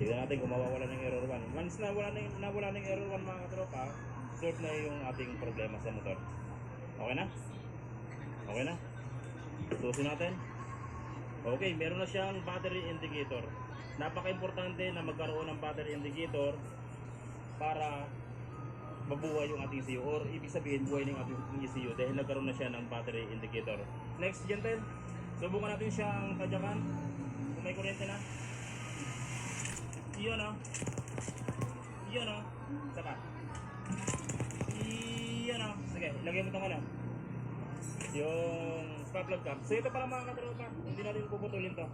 Tignan natin kung mawawala ng error 1. Once nawala ng error 1 mga katropa, solve na yung ating problema sa motor. Okay na? Okay na? Susun natin. Okay, meron na siyang battery indicator. Napaka-importante na magkaroon ng battery indicator para mabuhay yung ating ECU, or ibig sabihin buhay ng ating ECU dahil nagkaroon na siya ng battery indicator. Next, gentle, subukan natin siyang tadyakan kung may kuryente na. Iyon o. Iyon o. Saka. Iyon o. Sige, lagay mo itong ano. Yung spark plug cap. So ito pala mga katropa, hindi natin puputulin to.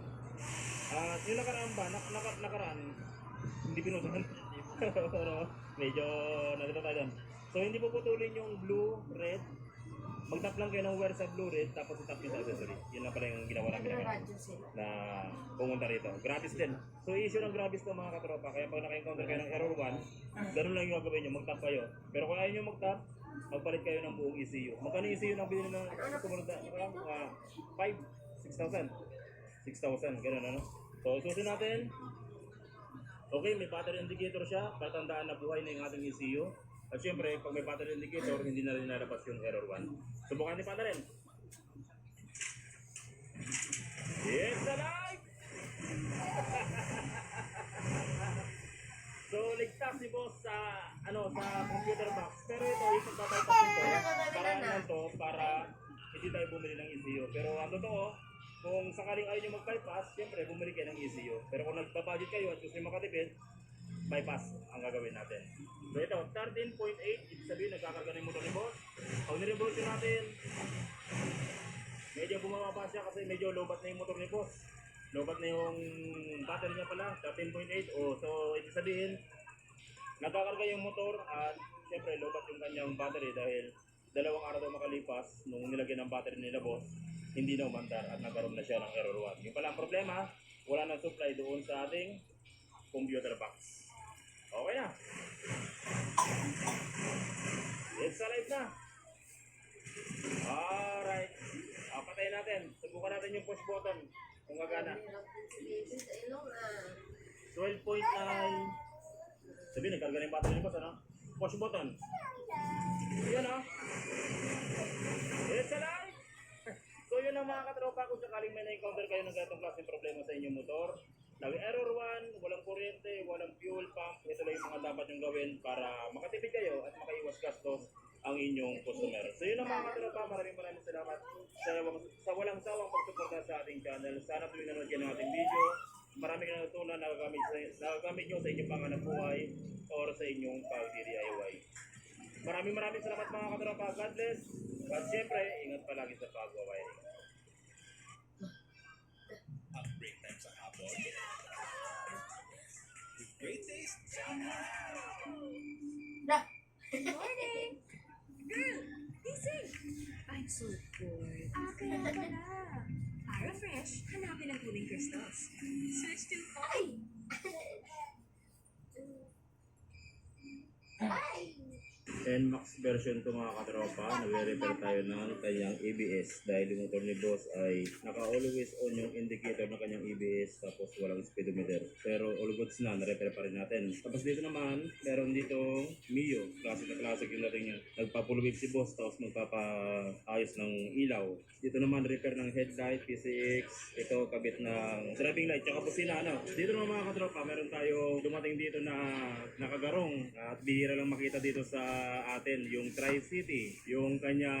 At yung nakaraan ba, nakaraan, hindi pinutulan. Medyo nalito tayo doon. So hindi puputulin yung blue, red. Mag-tap lang kayo ng wire sa blue, red, tapos itap nyo sa accessory. Yun lang pala yung ginawa namin na pumunta rito. Gratis din. So issue ng gratis to mga katropa. Kaya pag naka-encounter kayo ng error 1, ganun lang yung gagawin nyo, mag-tap kayo. Pero kung ayaw nyo mag-tap, magpalit kayo ng buong ECU. Magkano ECU nang bilhin ng sumunod na 5, 6,000. 6,000, ganun ano. So susunod natin. Okay, may battery indicator siya. Patandaan na buhay na yung ating ECU. At syempre, pag may battery indicator, hindi na rin nalabas yung error 1. Subukan ni Pata rin. It's alive! So, ligtas si boss sa computer box. Pero ito, yung pagbabypass nito, para naman to, para hindi tayo bumili ng ECU. Pero ang totoo, kung sakaling ayaw nyo mag-bypass, siyempre bumili kayo ng ECU. Pero kung nagbabudget kayo at gusto nyo makatipid, bypass ang gagawin natin. So ito, 13.8, ibig sabihin nagkakarga na yung motor ni boss. Pag nirevolution natin, medyo bumababa siya kasi medyo lobat na yung motor ni boss. Lobat na yung battery niya pala, 13.8. So ibig sabihin, nagkakarga yung motor at siyempre lobat yung kanyang battery dahil 2 araw daw makalipas nung nilagyan ng battery nila boss, hindi na umandar at nagkaroon na siya ng error 1. Yung pala ang problema, wala nang supply doon sa ating computer box. Okay na. It's alive na. Alright. Patayin natin. Subukan natin yung push button kung gagana. 12.9. Sabi, nagkarga na yung battery ni boss, ano? Push button. Yan, oh. It's alive. So yun ang mga katropa, kung sakaling may na-encounter kayo ng ganitong klaseng problema sa inyong motor, lagi error 1, walang kuryente, walang fuel pump, ito lang yung mga dapat yung gawin para makatipid kayo at makaiwas gastos ang inyong customer. So yun ang mga katropa, maraming salamat sa walang sawang pagsuporta sa ating channel. Sana tuwing nanonood kayo ng ating video, maraming natutunan na nagagamit nyo sa inyong panganap buhay or sa inyong pag-DIY. Maraming salamat mga katropa. God bless. At syempre, ingat palagi sa pag-wiring. Upgrade time sa hapon. With great taste. Good morning! Girl, gising! I'm so bored. Kaya pala. Para fresh, hanapin ang cooling crystals. Switch to Ay! NMAX version to mga katropa, nagre-repair tayo ng kanyang ABS dahil yung motor ni boss ay naka-always on yung indicator ng kanyang ABS tapos walang speedometer. Pero all goods na, na-repair pa rin natin. Tapos dito naman, meron dito Mio, classic na classic yung dating niya. Nagpapulubig si boss tapos magpapaayos ng ilaw. Dito naman repair ng headlight, PCX, ito kabit ng driving light, tsaka busina. Dito naman mga katropa, meron tayo dumating dito na nakagarong at bihira lang makita dito sa atin yung Tri-City, yung kanya